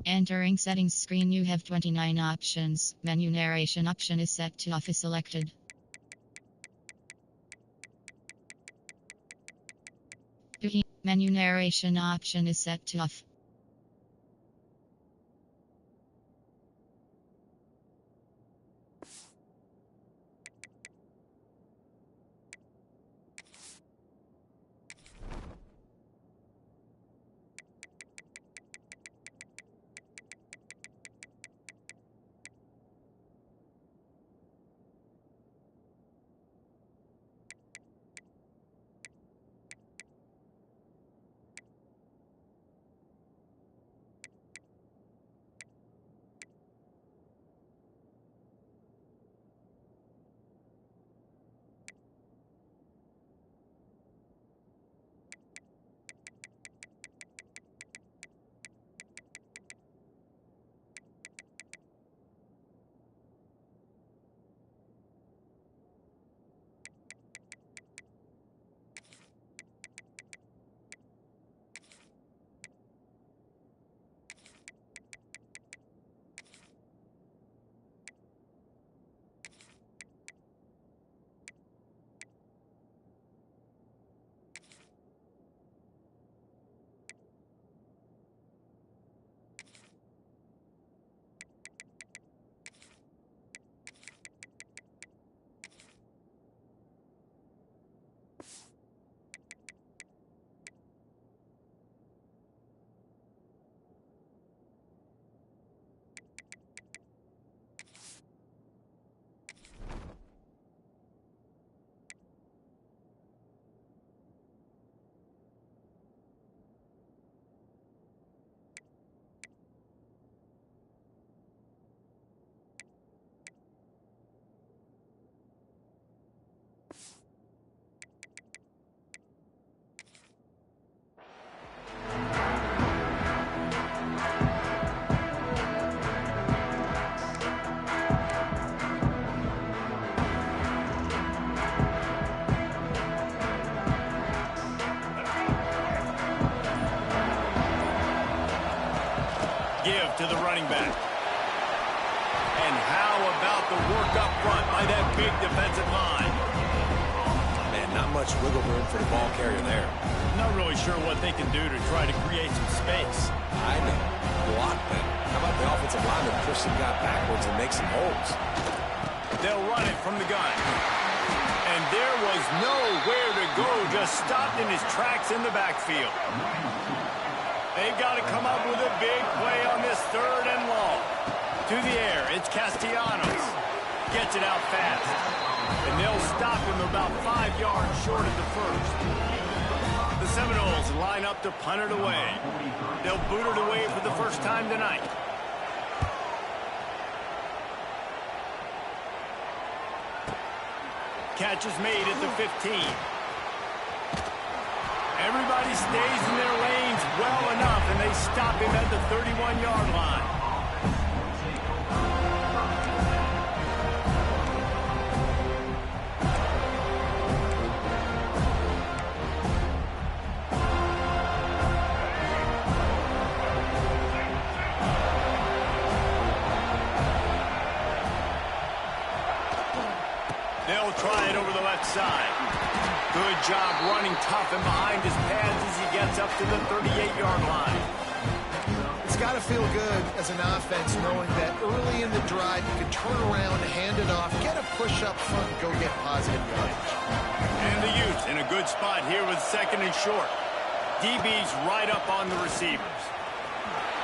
Entering settings screen, you have 29 options. Menu narration option is set to off is selected. Menu narration option is set to off. Give to the running back. And how about the work up front by that big defensive line? Man, not much wiggle room for the ball carrier there. Not really sure what they can do to try to create some space. I know. Block them. How about the offensive lineman push some guy backwards and make some holes? They'll run it from the gun. And there was nowhere to go, just stopped in his tracks in the backfield. They've got to come up with a big play on this 3rd and long. To the air, it's Castellanos. Gets it out fast. And they'll stop him about 5 yards short of the first. The Seminoles line up to punt it away. They'll boot it away for the first time tonight. Catch is made at the 15. Everybody stays in their lanes well enough, and they stop him at the 31-yard line. They'll try it over the left side. Good job running tough and behind his pads as he gets up to the 38-yard line. It's got to feel good as an offense knowing that early in the drive you can turn around, hand it off, get a push up front, and go get positive yardage. And the Utes in a good spot here with 2nd and short. DB's right up on the receivers.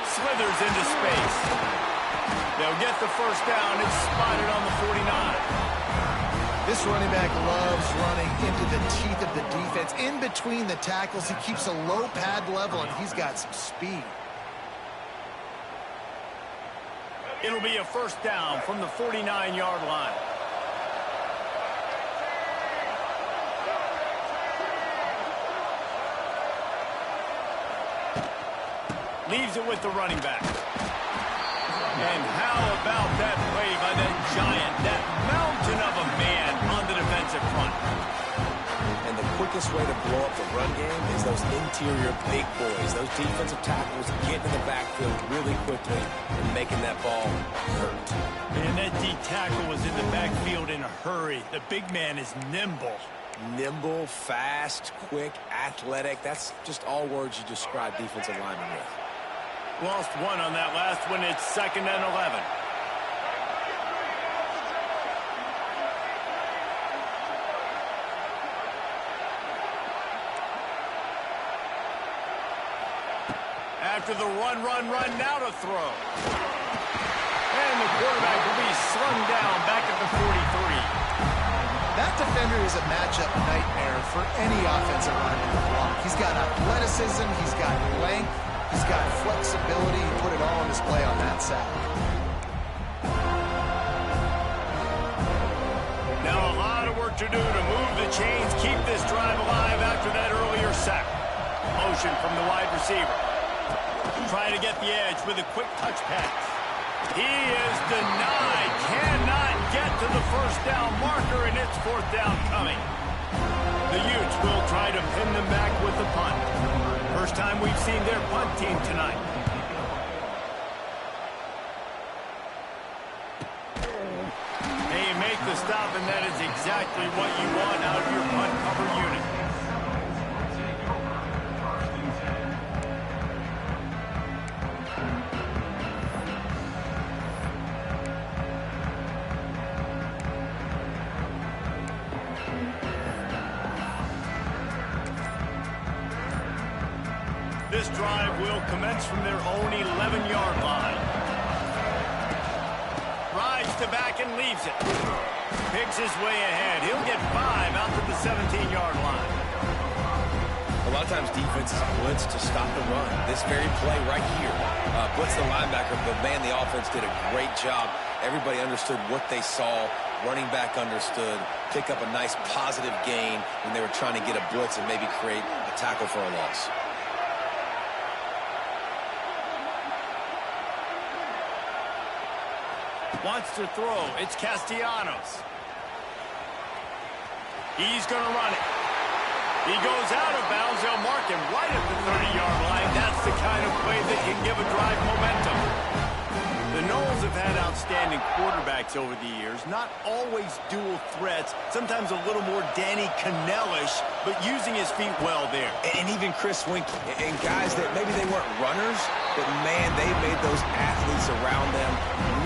Slithers into space. They'll get the first down. It's spotted on the 49. This running back loves running into the teeth of the defense. In between the tackles, he keeps a low pad level, and he's got some speed. It'll be a first down from the 49-yard line. Leaves it with the running back. And how about that play by that giant, that mountain of a man on the defensive front? And the quick quickest way to blow up the run game is those interior big boys, those defensive tackles getting in the backfield really quickly and making that ball hurt. And that D tackle was in the backfield in a hurry. The big man is nimble. Nimble, fast, quick, athletic. That's just all words you describe defensive linemen with. Lost one on that last one. It's 2nd and 11. After the run, now to throw. And the quarterback will be slung down back at the 43. That defender is a matchup nightmare for any offensive lineman to block. He's got athleticism, he's got length, he's got flexibility. He put it all on display on that sack. Now a lot of work to do to move the chains, keep this drive alive after that earlier sack. Motion from the wide receiver. Trying to get the edge with a quick touch pass. He is denied. Cannot get to the first down marker, and it's 4th down coming. The Utes will try to pin them back with the punt. First time we've seen their punt team tonight. Hey, you make the stop, and that is exactly what you want out of your punt cover unit. This drive will commence from their own 11-yard line. Rides to back and leaves it. Picks his way ahead. He'll get 5 out to the 17-yard line. A lot of times defenses blitz to stop the run. This very play right here, blitz the linebacker, but man, the offense did a great job. Everybody understood what they saw. Running back understood. Pick up a nice positive gain when they were trying to get a blitz and maybe create a tackle for a loss. Wants to throw. It's Castellanos. He's going to run it. He goes out of bounds. They'll mark him right at the 30-yard line. That's the kind of play that can give a drive momentum. The Noles have had outstanding quarterbacks over the years. Not always dual threats. Sometimes a little more Danny Cannell-ish, but using his feet well there. And even Chris Winkie. And guys that maybe they weren't runners, but man, they made those athletes around them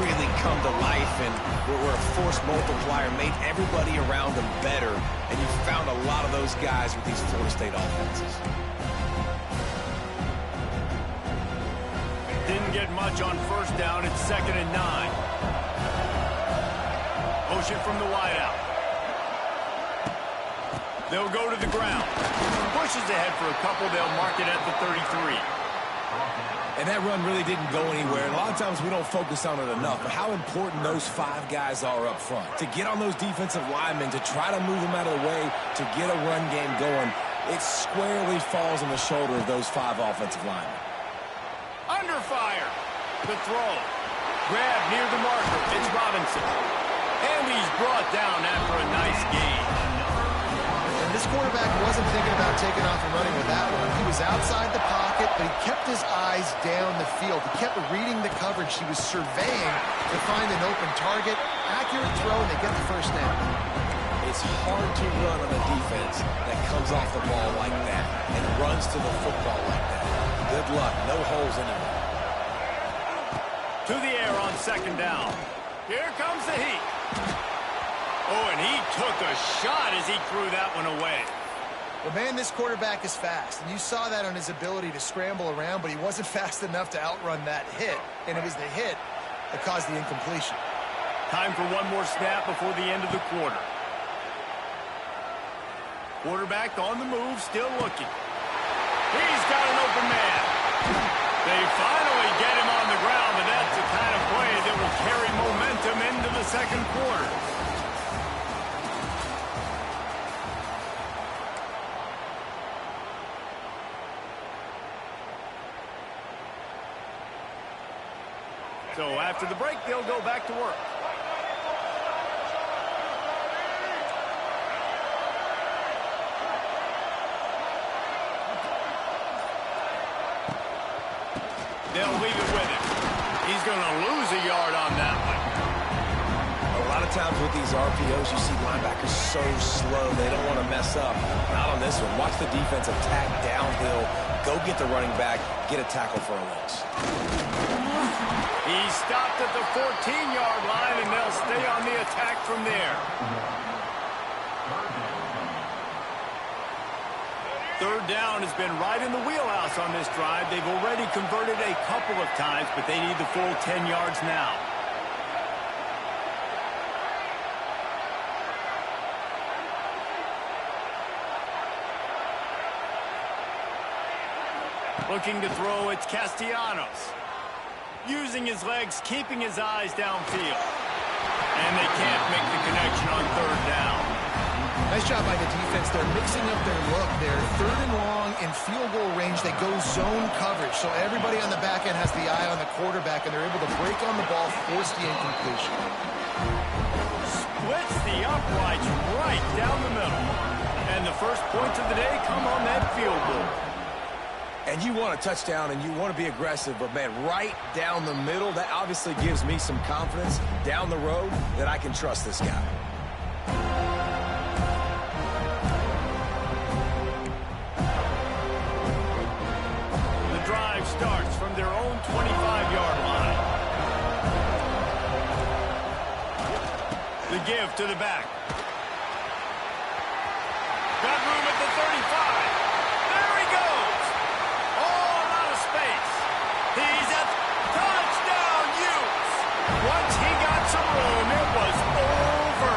really come to life and were a force multiplier, made everybody around them better. And you found a lot of those guys with these Florida State offenses. Didn't get much on first down. It's 2nd and 9. Motion from the wideout. They'll go to the ground. Pushes ahead for a couple. They'll mark it at the 33. And that run really didn't go anywhere. And a lot of times we don't focus on it enough, but how important those 5 guys are up front. To get on those defensive linemen, to try to move them out of the way, to get a run game going, it squarely falls on the shoulder of those 5 offensive linemen. Under fire. The throw. Grab near the marker. It's Robinson. And he's brought down after a nice gain. And this quarterback wasn't thinking about taking off and running with that one. He was outside the pocket, but he kept his eyes down the field. He kept reading the coverage. He was surveying to find an open target. Accurate throw, and they get the first down. It's hard to run on a defense that comes off the ball like that and runs to the football like that. Good luck. No holes anywhere. To the air on 2nd down. Here comes the heat. Oh, and he took a shot as he threw that one away. Well, man, this quarterback is fast, and you saw that on his ability to scramble around, but he wasn't fast enough to outrun that hit, and it was the hit that caused the incompletion. Time for one more snap before the end of the quarter. Quarterback on the move, still looking. He's got an open man. They finally get him on the ground, but that's the kind of play that will carry momentum into the 2nd quarter. So after the break, they'll go back to work. They'll leave it with him. He's going to lose a yard on that one. A lot of times with these RPOs, you see linebackers so slow, they don't want to mess up. Not on this one. Watch the defense attack downhill, go get the running back, get a tackle for a loss. He stopped at the 14-yard line, and they'll stay on the attack from there. Third down has been right in the wheelhouse on this drive. They've already converted a couple of times, but they need the full 10 yards now. Looking to throw, it's Castellanos. Using his legs, keeping his eyes downfield. And they can't make the connection on third down. Nice job by the defense. They're mixing up their look. They're third and long in field goal range. They go zone coverage. So everybody on the back end has the eye on the quarterback, and they're able to break on the ball, force the incompletion. Splits the uprights right down the middle. And the first points of the day come on that field goal. And you want a touchdown and you want to be aggressive, but man, right down the middle, that obviously gives me some confidence down the road that I can trust this guy. The drive starts from their own 25-yard line. The give to the back. Got room at the 35. There he goes. All out of space. He's at touchdown, Utes. Once he got some room, it was over.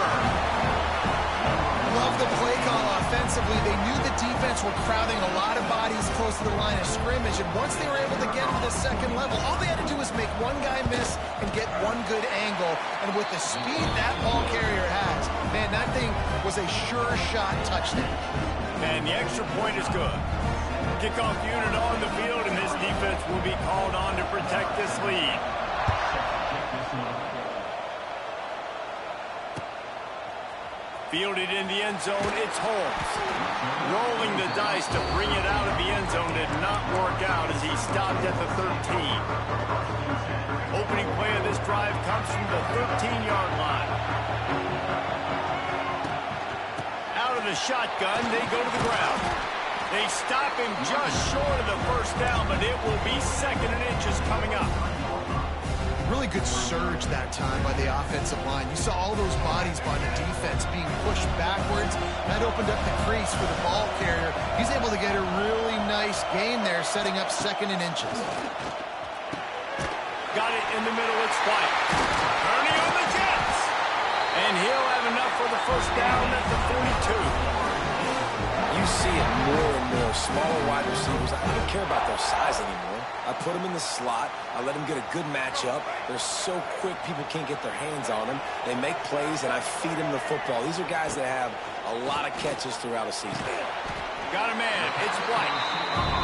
Love the play call offensively. They knew the defense were crowding a lot of bodies close to the line of scrimmage, and once they were able to get to the second level, all they had to do was make one guy miss and get one good angle. And with the speed that ball carrier has, man, that thing was a sure shot touchdown. And the extra point is good. Kickoff unit on the field, and this defense will be called on to protect this lead. Fielded in the end zone, it's Holmes. Rolling the dice to bring it out of the end zone did not work out as he stopped at the 13. Opening play of this drive comes from the 13-yard line. Out of the shotgun, they go to the ground. They stop him just short of the first down, but it will be second and inches coming up. Really good surge that time by the offensive line. You saw all those bodies by the defense being pushed backwards. That opened up the crease for the ball carrier. He's able to get a really nice gain there, setting up second and inches. Got it in the middle, it's White. Turning on the Jets. And he'll have enough for the first down at the 42. You see it more and more. Smaller wide receivers, I don't care about their size anymore. I put them in the slot. I let them get a good matchup. They're so quick, people can't get their hands on them. They make plays, and I feed them the football. These are guys that have a lot of catches throughout a season. Got a man. It's White.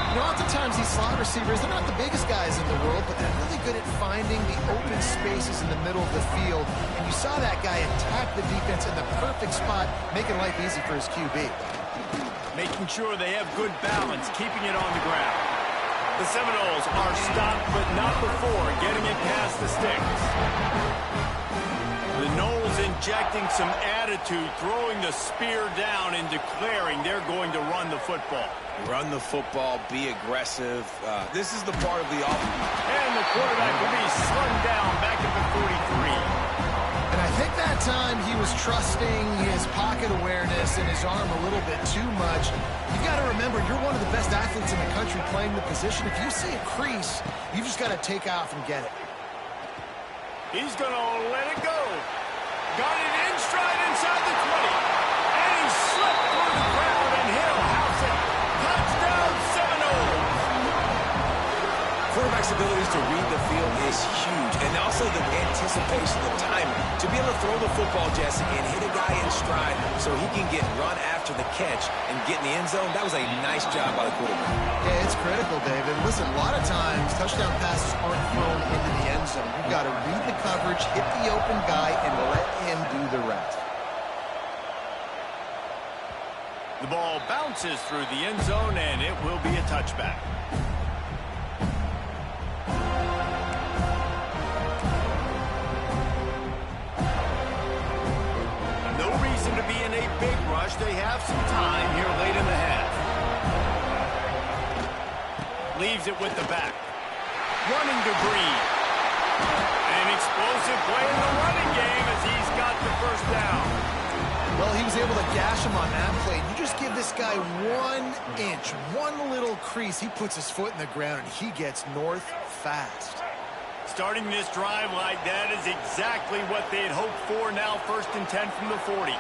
You know, oftentimes these slot receivers, they're not the biggest guys in the world, but they're really good at finding the open spaces in the middle of the field. And you saw that guy attack the defense in the perfect spot, making life easy for his QB. Making sure they have good balance, keeping it on the ground. The Seminoles are stopped, but not before getting it past the sticks. The Noles injecting some attitude, throwing the spear down and declaring they're going to run the football. Run the football, be aggressive. This is the part of the offense. And the quarterback will be slung down back at the 43. And I think that time he was trusting his pocket awareness and his arm a little bit too much. You've got to remember, you're one of the best athletes in the country playing the position. If you see a crease, you just got to take off and get it. He's going to let it go. Got it in stride inside the 20. And he slipped through the crowd, and he'll house it. Touchdown, Seminoles. Quarterback's abilities to read the field is huge, and also the anticipation, the timing. To be able to throw the football, Jesse, and hit a guy in stride so he can get run after the catch and get in the end zone, that was a nice job by the quarterback. Yeah, it's critical, David. Listen, a lot of times touchdown passes aren't thrown into the end zone. You've got to read the coverage, hit the open guy, and let him do the rest. The ball bounces through the end zone, and it will be a touchback. a big rush. They have some time here late in the half. Leaves it with the back. Running to Green. An explosive play in the running game as he's got the first down. Well, he was able to gash him on that play. You just give this guy 1 inch, one little crease. He puts his foot in the ground, and he gets north fast. Starting this drive like that is exactly what they had hoped for. Now 1st and 10 from the 40.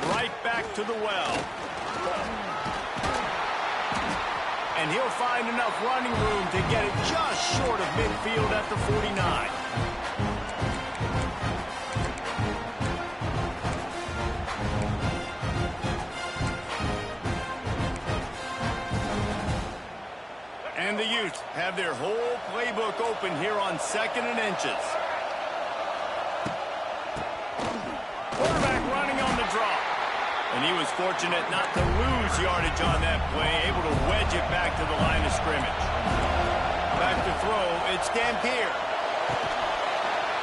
Right back to the well. And he'll find enough running room to get it just short of midfield at the 49. And the Utes have their whole playbook open here on 2nd and inches. Quarterback running on the draw. And he was fortunate not to lose yardage on that play, able to wedge it back to the line of scrimmage. Back to throw, it's Dampier.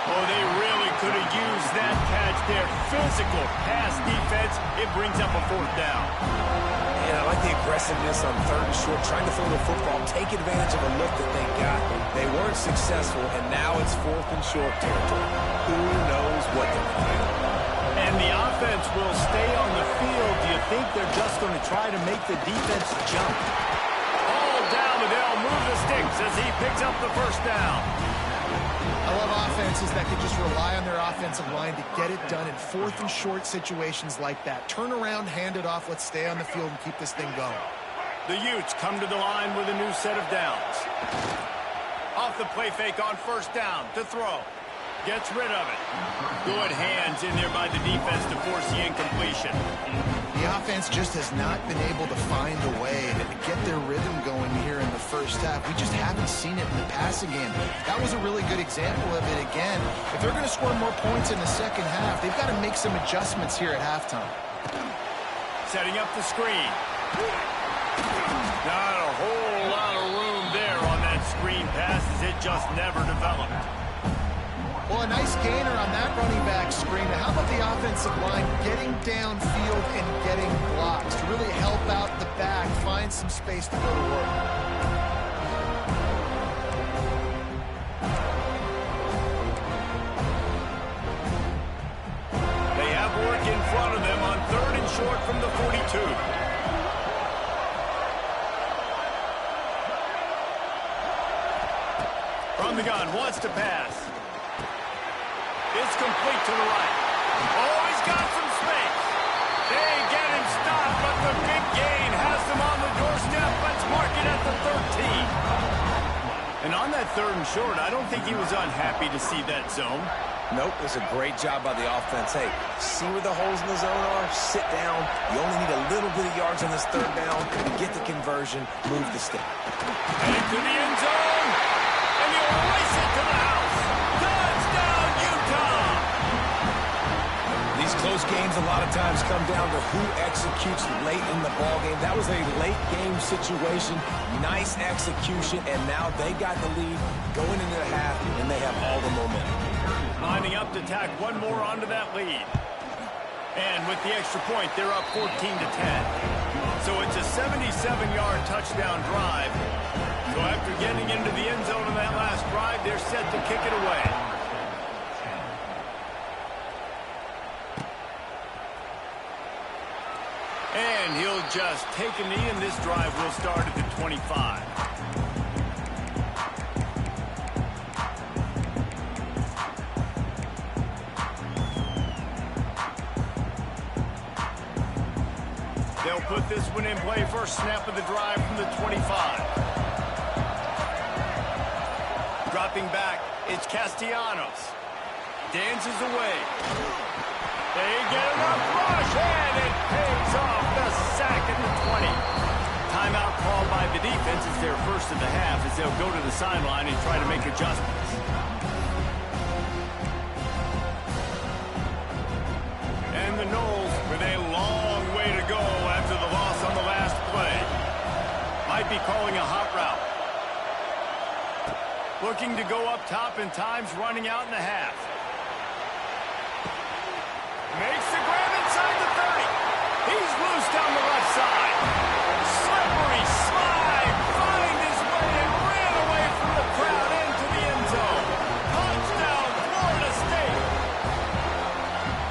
Oh, they really could have used that catch there. Physical pass defense, it brings up a 4th down. Yeah, I like the aggressiveness on 3rd and short, trying to throw the football, take advantage of a look that they got. They weren't successful, and now it's 4th and short territory. Who knows what they're going to do? And the offense will stay on the field. Do you think they're just going to try to make the defense jump? All down, but they'll move the sticks as he picks up the first down. I love offenses that can just rely on their offensive line to get it done in 4th and short situations like that. Turn around, hand it off, let's stay on the field and keep this thing going. The Utes come to the line with a new set of downs. Off the play fake on 1st down to throw. Gets rid of it. Good hands in there by the defense to force the incompletion. The offense just has not been able to find a way to get their rhythm going here in the first half. We just haven't seen it in the passing game. That was a really good example of it again. If they're going to score more points in the second half, they've got to make some adjustments here at halftime. Setting up the screen. Not a whole lot of room there on that screen pass as it just never developed. Well, a nice gainer on that running back screen. How about the offensive line getting downfield and getting blocks to really help out the back, find some space to go to work? They have work in front of them on 3rd and short from the 42. From the gun, wants to pass. It's complete to the right. Oh, he's got some space. They get him stopped, but the big gain has them on the doorstep. Let's mark it at the 13. And on that 3rd and short, I don't think he was unhappy to see that zone. Nope, it was a great job by the offense. Hey, see where the holes in the zone are? Sit down. You only need a little bit of yards on this 3rd down. Get the conversion, move the stick. Heading to the end zone, and he'll race it to the house. Touchdown, Utah! These close games a lot of times come down to who executes late in the ballgame. That was a late game situation. Nice execution, and now they got the lead going into the half, and they have all the momentum. Lining up to tack one more onto that lead. And with the extra point, they're up 14 to 10. So it's a 77-yard touchdown drive. So after getting into the end zone in that last drive, they're set to kick it away. And he'll just take a knee, and this drive will start at the 25. They'll put this one in play. First snap of the drive from the 25. Dropping back, it's Castellanos. Dances away. They get enough rush, and it pays off the sack at the 20. Timeout called by the defense. It's their first of the half as they'll go to the sideline and try to make adjustments. And the Noles with a long way to go after the loss on the last play. Might be calling a hot route. Looking to go up top, and time's running out in the half. Makes the grab inside the 30. He's loose down the left side. Slippery slide. Find his way and ran away from the crowd into the end zone. Touchdown, Florida State.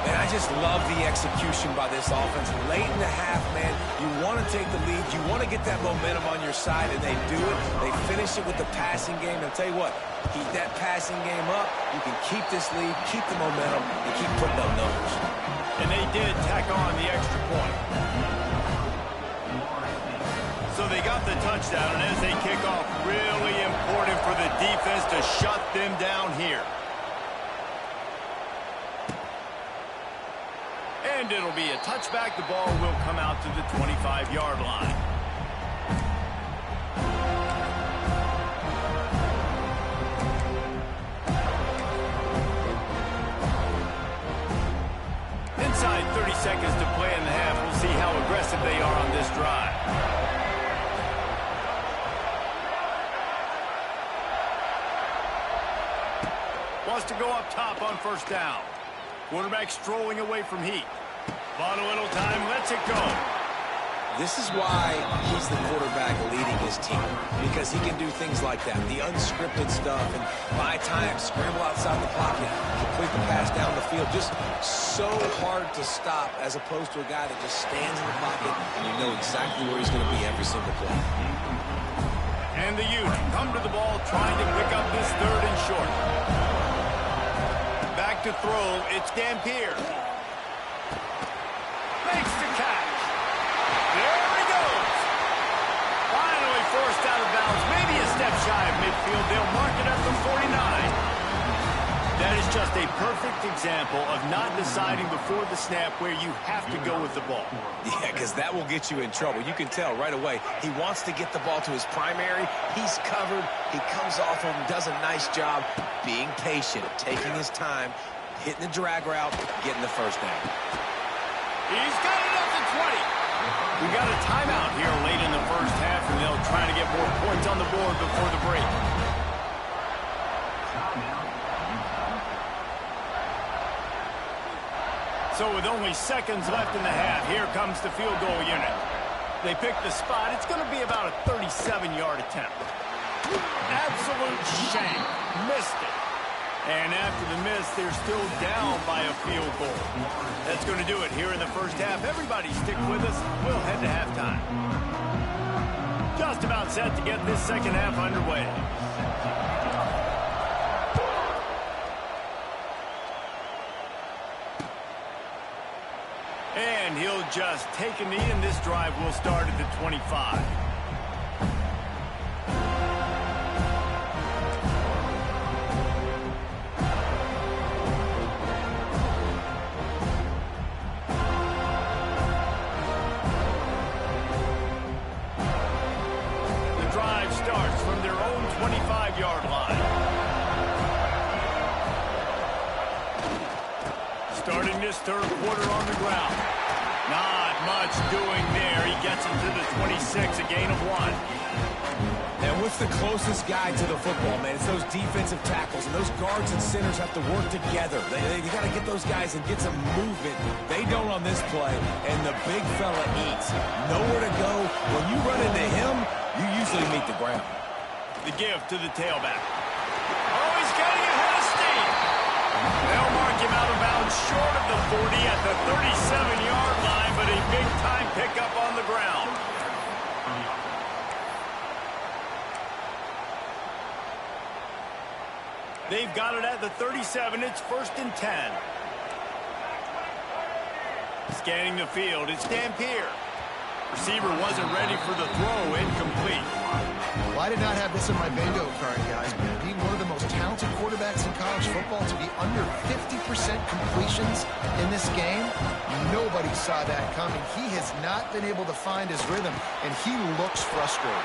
And I just love the execution by this offense. Late in the half, man, you want to take the lead. You want to get that momentum on your side, and they do it. They finish it with the passing game. And I'll tell you what, keep that passing game up. You can keep this lead, keep the momentum, and keep putting up numbers. And they did tack on the extra point. So they got the touchdown, and as they kick off, really important for the defense to shut them down here. And it'll be a touchback. The ball will come out to the 25-yard line. Inside 30 seconds to play in the half. We'll see how aggressive they are on this drive. Wants to go up top on first down. Quarterback strolling away from heat. Bought a little time, lets it go. This is why he's the quarterback leading his team, because he can do things like that, the unscripted stuff, and buy time, scramble outside the pocket, complete the pass down the field. Just so hard to stop as opposed to a guy that just stands in the pocket and you know exactly where he's going to be every single play. And the Utes come to the ball trying to pick up this third and short. Back to throw, it's Dampier. Makes the catch. There he goes. Finally forced out of bounds. Maybe a step shy of midfield. They'll mark it at the 49. That is just a perfect example of not deciding before the snap where you have to go with the ball. Yeah, because that will get you in trouble. You can tell right away. He wants to get the ball to his primary. He's covered. He comes off him, does a nice job being patient, taking his time, hitting the drag route, getting the first down. He's got it up to 20. We got a timeout here late in the first half, and they'll try to get more points on the board before the break. So with only seconds left in the half, here comes the field goal unit. They pick the spot. It's going to be about a 37-yard attempt. Absolute shank. Missed it. And after the miss, they're still down by a field goal. That's going to do it here in the first half. Everybody stick with us. We'll head to halftime. Just about set to get this second half underway. And he'll just take a knee, and this drive will start at the 25. The drive starts from their own 25-yard line. Starting this third quarter on the ground. Not much doing there. He gets it to the 26, a gain of 1. And what's the closest guy to the football, man? It's those defensive tackles, and those guards and centers have to work together. They got to get those guys and get some movement. They don't on this play, and the big fella eats. Nowhere to go. When you run into him, you usually meet the ground. The give to the tailback. Oh, he's getting ahead of steam. They'll mark him out of bounds short of the 40 at the 37-yard line, but a big-time pickup on the ground. They've got it at the 37. It's 1st and 10. Scanning the field, it's Dampier. Receiver wasn't ready for the throw, incomplete. Well, I did not have this in my bingo card, guys, but being one of the most talented quarterbacks in college football to be under 50% completions in this game, nobody saw that coming. He has not been able to find his rhythm, and he looks frustrated.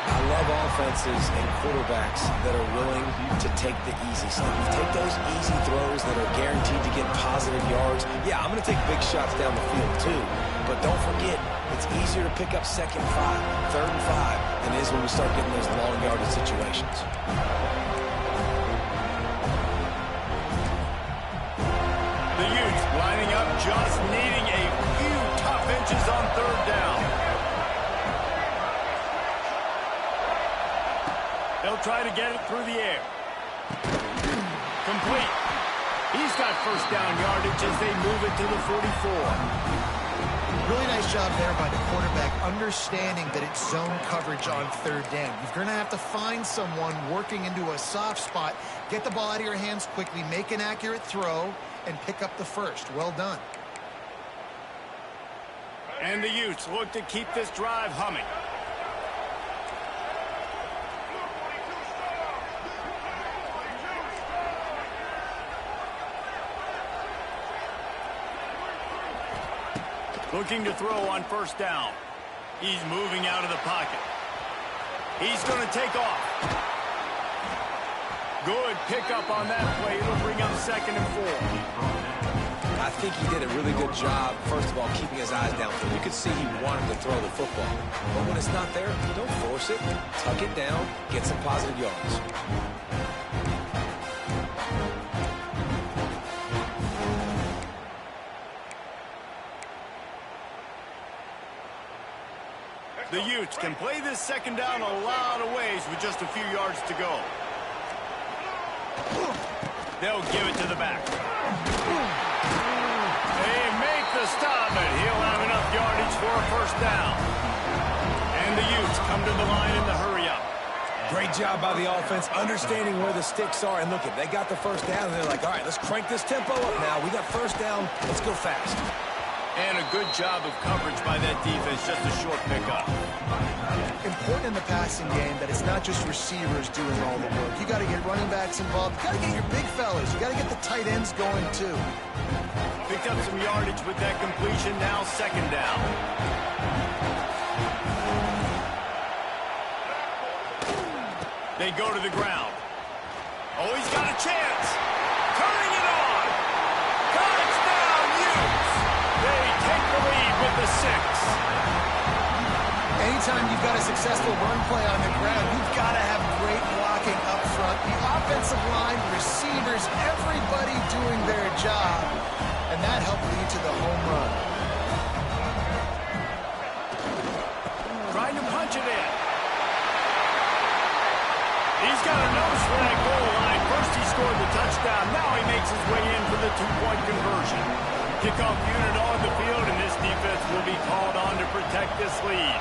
I love offenses and quarterbacks that are willing to take the easy stuff. Take those easy throws that are guaranteed to get positive yards. Yeah, I'm going to take big shots down the field too, but don't forget, It's easier to pick up 2nd and 5, 3rd and 5 than it is when we start getting those long yardage situations. The Utes lining up, just needing a few tough inches on 3rd down. They'll try to get it through the air. Complete. He's got 1st down yardage as they move it to the 44. Really nice job there by the quarterback, understanding that it's zone coverage on 3rd down. You're going to have to find someone working into a soft spot, get the ball out of your hands quickly, make an accurate throw, and pick up the 1st. Well done. And the Utes look to keep this drive humming. Looking to throw on 1st down. He's moving out of the pocket. He's going to take off. Good pickup on that play. It'll bring up 2nd and 4. I think he did a really good job, first of all, keeping his eyes downfield. You could see he wanted to throw the football. But when it's not there, don't force it. Tuck it down. Get some positive yards. The Utes can play this 2nd down a lot of ways with just a few yards to go. They'll give it to the back. They make the stop, and he'll have enough yardage for a 1st down. And the Utes come to the line in the hurry-up. Great job by the offense, understanding where the sticks are. And look, they got the 1st down, and they're like, all right, let's crank this tempo up now. We got 1st down. Let's go fast. And a good job of coverage by that defense, just a short pickup. Important in the passing game that it's not just receivers doing all the work. You got to get running backs involved. You got to get your big fellas. You got to get the tight ends going too. Picked up some yardage with that completion. Now 2nd down. They go to the ground. Oh, he's got a chance. Turning it on. Touchdown, Utes. They take the lead with the 6. Anytime you've got a successful run play on the ground, you've got to have great blocking up front. The offensive line, receivers, everybody doing their job, and that helped lead to the home run. Trying to punch it in. He's got a nose for that goal line. First he scored the touchdown. Now he makes his way in for the 2-point conversion. Kickoff unit on the field, and this defense will be called on to protect this lead.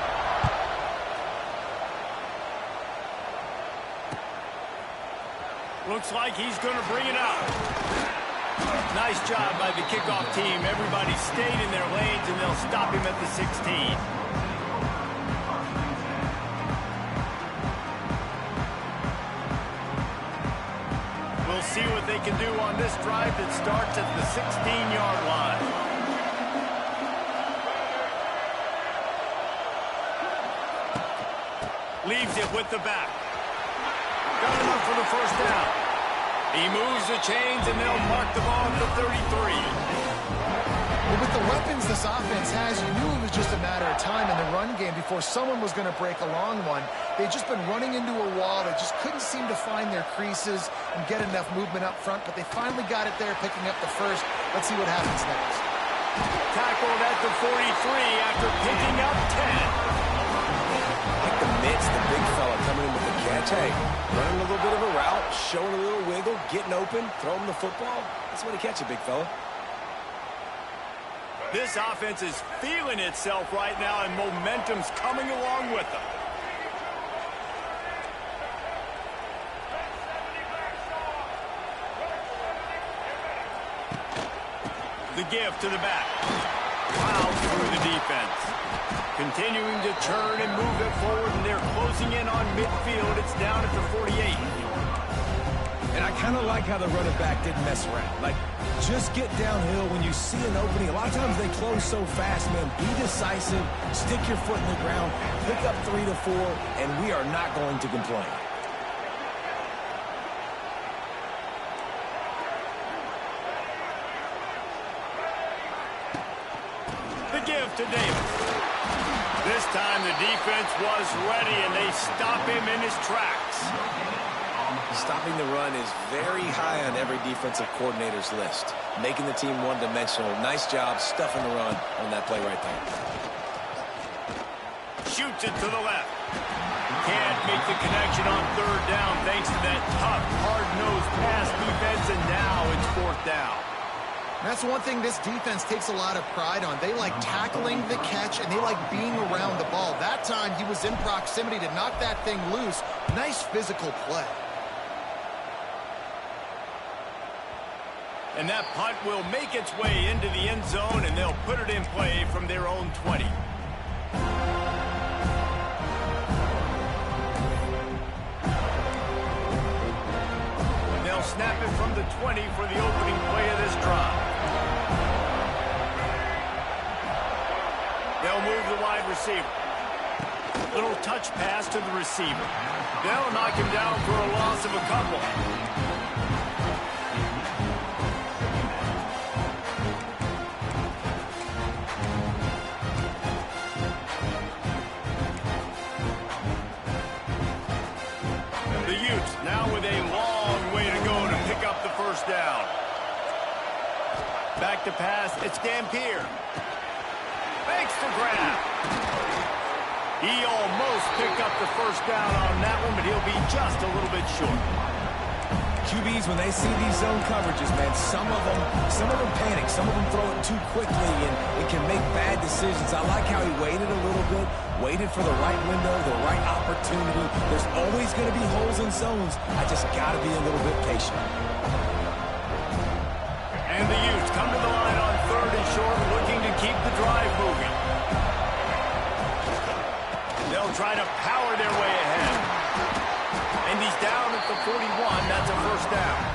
Looks like he's going to bring it up. Nice job by the kickoff team. Everybody stayed in their lanes, and they'll stop him at the 16. We'll see what they can do on this drive that starts at the 16-yard line. Leaves it with the back. Got enough for the 1st down. He moves the chains, and they'll mark the ball at the 33. But with the weapons this offense has, you knew it was just a matter of time in the run game before someone was going to break a long one. They'd just been running into a wall. They just couldn't seem to find their creases and get enough movement up front, but they finally got it there, picking up the 1st. Let's see what happens next. Tackled at the 43 after picking up 10. Like the mitts, the big fella coming in with the catch. Hey, running a little bit of a route, showing a little wiggle, getting open, throwing the football. That's when he catch it, big fella. This offense is feeling itself right now, and momentum's coming along with them. The give to the back. Wow, through the defense. Continuing to turn and move it forward, and they're closing in on midfield. It's down at the 48. And I kind of like how the running back didn't mess around. Like, just get downhill when you see an opening. A lot of times they close so fast, man. Be decisive, stick your foot in the ground, pick up 3 to 4, and we are not going to complain. The give to Davis. This time the defense was ready, and they stop him in his tracks. Stopping the run is very high on every defensive coordinator's list. Making the team one-dimensional. Nice job stuffing the run on that play right there. Shoots it to the left. Can't make the connection on third down thanks to that tough, hard-nosed pass defense, and now it's fourth down. That's one thing this defense takes a lot of pride on. They like tackling the catch, and they like being around the ball. That time, he was in proximity to knock that thing loose. Nice physical play. And that punt will make its way into the end zone, and they'll put it in play from their own 20. They'll snap it from the 20 for the opening play of this drive. They'll move the wide receiver. Little touch pass to the receiver. They'll knock him down for a loss of a couple. The Utes now with a long way to go to pick up the first down. Back to pass, it's Dampier. Makes the grab. He almost picked up the first down on that one, but he'll be just a little bit short. QBs, when they see these zone coverages, man, some of them panic. Some of them throw it too quickly, and it can make bad decisions. I like how he waited a little bit, waited for the right window, the right opportunity. There's always going to be holes in zones. I just got to be a little bit patient. And the Utes come to the line on third and short, looking to keep the drive moving. They'll try to power their way ahead. And he's down at the 41. That's a first down.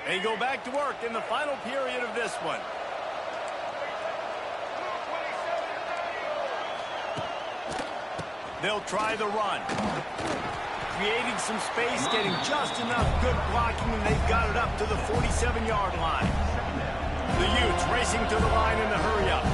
They go back to work in the final period of this one. They'll try the run. Creating some space, getting just enough good blocking, and they've got it up to the 47-yard line. The Utes racing to the line in the hurry-up.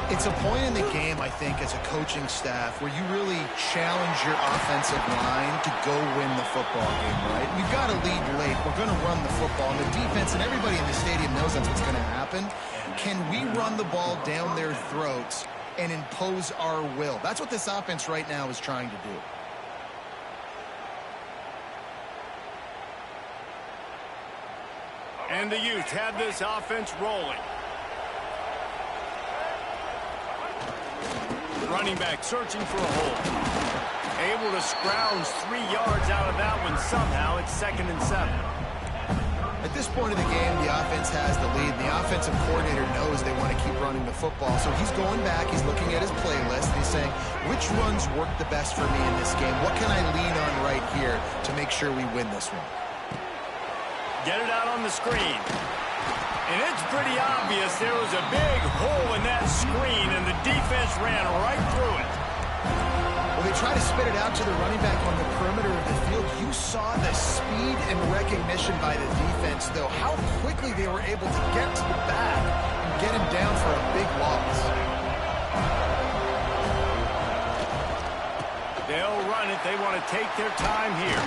It's a point in the game, I think, as a coaching staff, where you really challenge your offensive line to go win the football game, right? We've got to lead late. We're going to run the football. And the defense and everybody in the stadium knows that's what's going to happen. Can we run the ball down their throats and impose our will? That's what this offense right now is trying to do. And the Utes have this offense rolling. Running back searching for a hole. Able to scrounge 3 yards out of that one somehow. It's 2nd and 7. At this point of the game, the offense has the lead. The offensive coordinator knows they want to keep running the football. So he's going back, he's looking at his playlist, and he's saying, which runs work the best for me in this game? What can I lean on right here to make sure we win this one? Get it out on the screen. And it's pretty obvious there was a big hole in that screen, and the defense ran right through it. Well, they try to spit it out to the running back on the perimeter of the field. You saw the speed and recognition by the defense, though, how quickly they were able to get to the back and get him down for a big loss. They'll run it. They want to take their time here.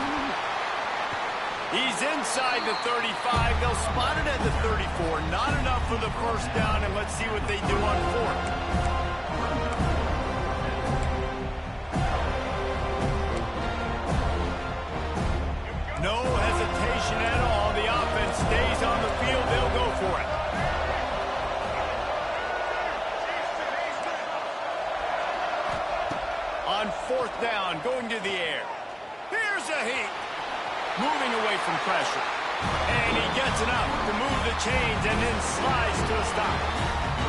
He's inside the 35. They'll spot it at the 34. Not enough for the first down, and let's see what they do on fourth. No hesitation at all. The offense stays on the field. They'll go for it. On fourth down, going to the air. Here's a heat. Moving away from pressure. And he gets enough to move the chains and then slides to a stop.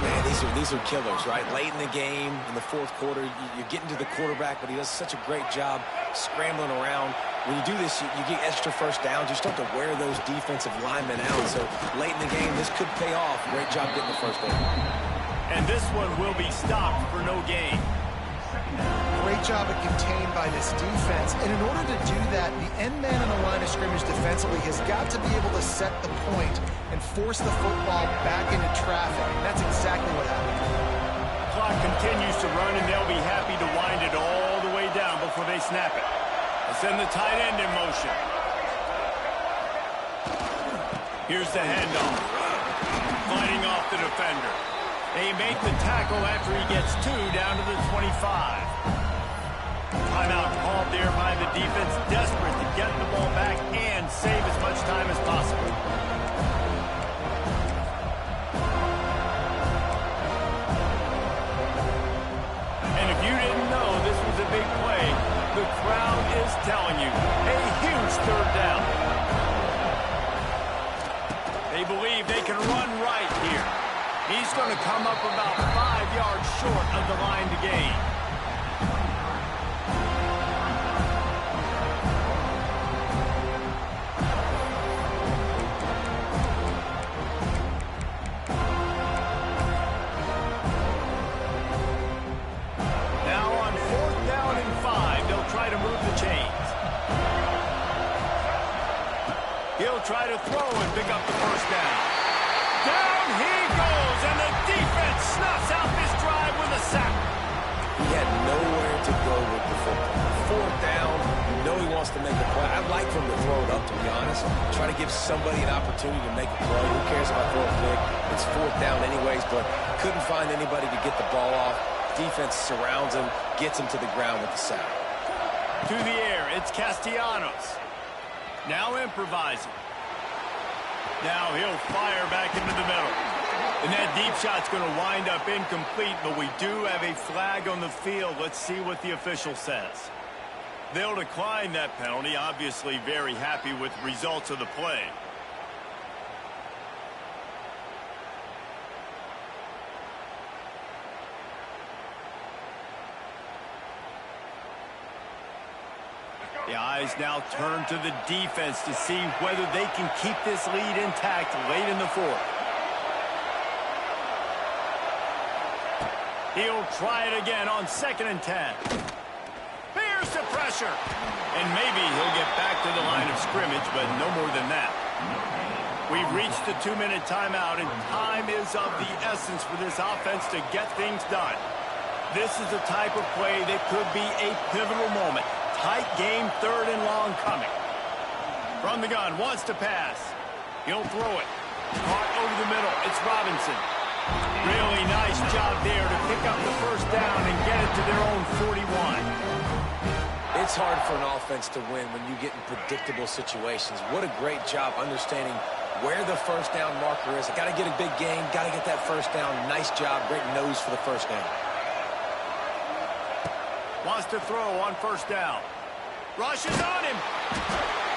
Man, these are killers, right? Late in the game, in the fourth quarter, you're getting to the quarterback, but he does such a great job scrambling around. When you do this, you get extra first downs. You start to wear those defensive linemen out. So late in the game, this could pay off. Great job getting the first down. And this one will be stopped for no gain. Great job at contained by this defense. And in order to do that, the end man on the line of scrimmage defensively has got to be able to set the point and force the football back into traffic. And that's exactly what happened. Clock continues to run, and they'll be happy to wind it all the way down before they snap it. They send the tight end in motion. Here's the handoff. Fighting off the defender. They make the tackle after he gets 2 down to the 25. Timeout called there by the defense, desperate to get the ball back and save as much time as possible. And if you didn't know this was a big play, the crowd is telling you, a huge third down. They believe they can run right here. He's going to come up about 5 yards short of the line to gain. Now on 4th down and 5, they'll try to move the chains. He'll try to throw and pick up the first down. Down he goes, and the defense snuffs out this drive with a sack. He had nowhere to go with the football. 4th down, you know he wants to make a play. I'd like for him to throw it up, to be honest. Try to give somebody an opportunity to make a play. Who cares if I throw a pick? It's 4th down anyways, but couldn't find anybody to get the ball off. Defense surrounds him, gets him to the ground with the sack. To the air, it's Castellanos. Now improvising. Now he'll fire back into the middle. And that deep shot's going to wind up incomplete, but we do have a flag on the field. Let's see what the official says. They'll decline that penalty, obviously very happy with the results of the play. The eyes now turn to the defense to see whether they can keep this lead intact late in the fourth. He'll try it again on 2nd and 10. Bears the pressure. And maybe he'll get back to the line of scrimmage, but no more than that. We've reached the 2-minute timeout, and time is of the essence for this offense to get things done. This is the type of play that could be a pivotal moment. Tight game, 3rd and long coming. From the gun, wants to pass. He'll throw it. Caught over the middle. It's Robinson. Really nice job there to pick up the first down and get it to their own 41. It's hard for an offense to win when you get in predictable situations. What a great job understanding where the first down marker is. Got to get a big gain. Got to get that first down. Nice job. Great nose for the first down. Wants to throw on 1st down. Rushes on him.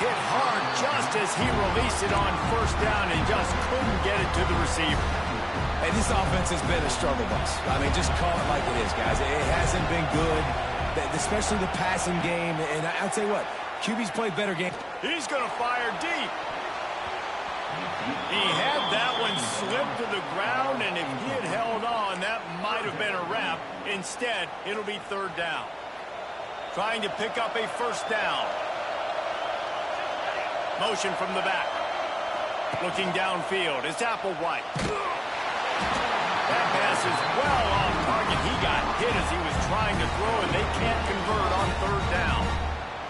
Hit hard just as he released it on 1st down and just couldn't get it to the receiver. Hey, this offense has been a struggle bus. I mean, just call it like it is, guys. It hasn't been good, especially the passing game. And I'll tell you what, QB's played better games. He's going to fire deep. He had that one slip to the ground, and if he had held on, that might have been a wrap. Instead, it'll be 3rd down. Trying to pick up a first down. Motion from the back. Looking downfield, it's Applewhite. That pass is well off target. He got hit as he was trying to throw, and they can't convert on 3rd down.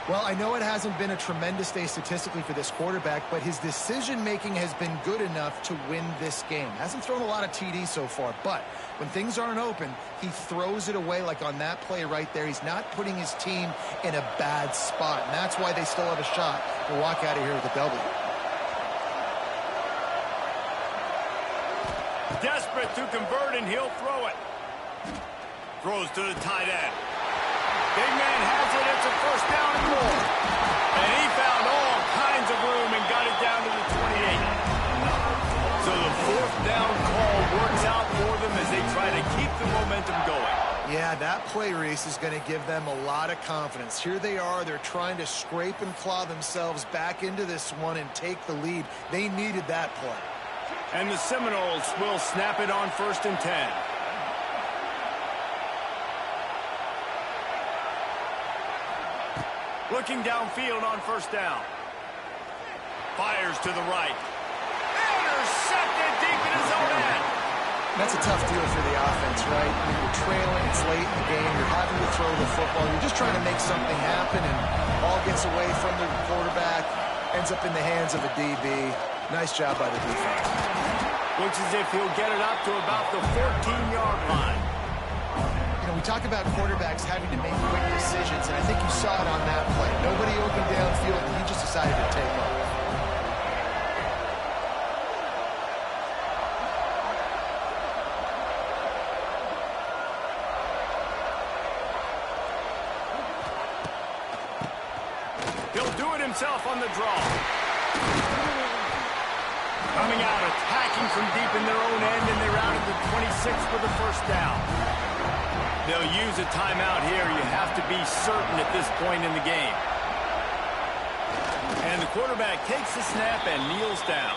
Well, I know it hasn't been a tremendous day statistically for this quarterback, but his decision-making has been good enough to win this game. Hasn't thrown a lot of TDs so far, but when things aren't open, he throws it away like on that play right there. He's not putting his team in a bad spot, and that's why they still have a shot to walk out of here with a W. Desperate to convert, and he'll throw it. Throws to the tight end. Big man has it. It's a first down and more. And he found all kinds of room and got it down to the 28. So the 4th down call works out for them as momentum going. Yeah, that play, Reese, is going to give them a lot of confidence. Here they are. They're trying to scrape and claw themselves back into this one and take the lead. They needed that play. And the Seminoles will snap it on 1st and 10. Looking downfield on 1st down. Fires to the right. Intercepted deep in his own end. That's a tough deal for the offense, right? I mean, you're trailing, it's late in the game, you're having to throw the football, you're just trying to make something happen, and ball gets away from the quarterback, ends up in the hands of a DB. Nice job by the defense. Looks as if he'll get it up to about the 14-yard line. You know, we talk about quarterbacks having to make quick decisions, and I think you saw it on that play. Nobody open downfield, and he just decided to take off. He'll do it himself on the draw. Coming out, attacking from deep in their own end, and they're out at the 26 for the 1st down. They'll use a timeout here. You have to be certain at this point in the game. And the quarterback takes the snap and kneels down.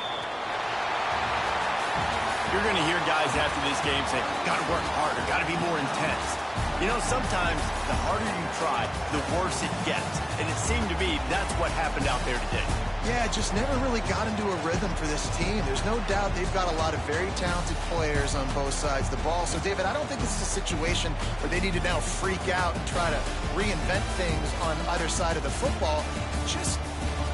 You're going to hear guys after this game say, got to work harder, got to be more intense. You know, sometimes the harder you try, the worse it gets. And it seemed to be that's what happened out there today. Yeah, just never really got into a rhythm for this team. There's no doubt they've got a lot of very talented players on both sides of the ball. So, David, I don't think this is a situation where they need to now freak out and try to reinvent things on either side of the football. Just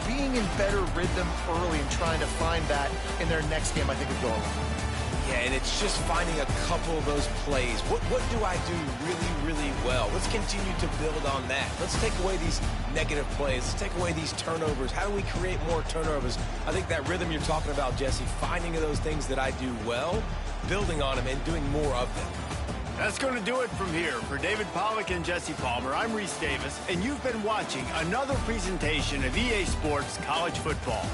being in better rhythm early and trying to find that in their next game, I think, would go a long way. Yeah, and it's just finding a couple of those plays. What do I do really, really well? Let's continue to build on that. Let's take away these negative plays. Let's take away these turnovers. How do we create more turnovers? I think that rhythm you're talking about, Jesse, finding those things that I do well, building on them, and doing more of them. That's going to do it from here. For David Pollack and Jesse Palmer, I'm Reese Davis, and you've been watching another presentation of EA Sports College Football.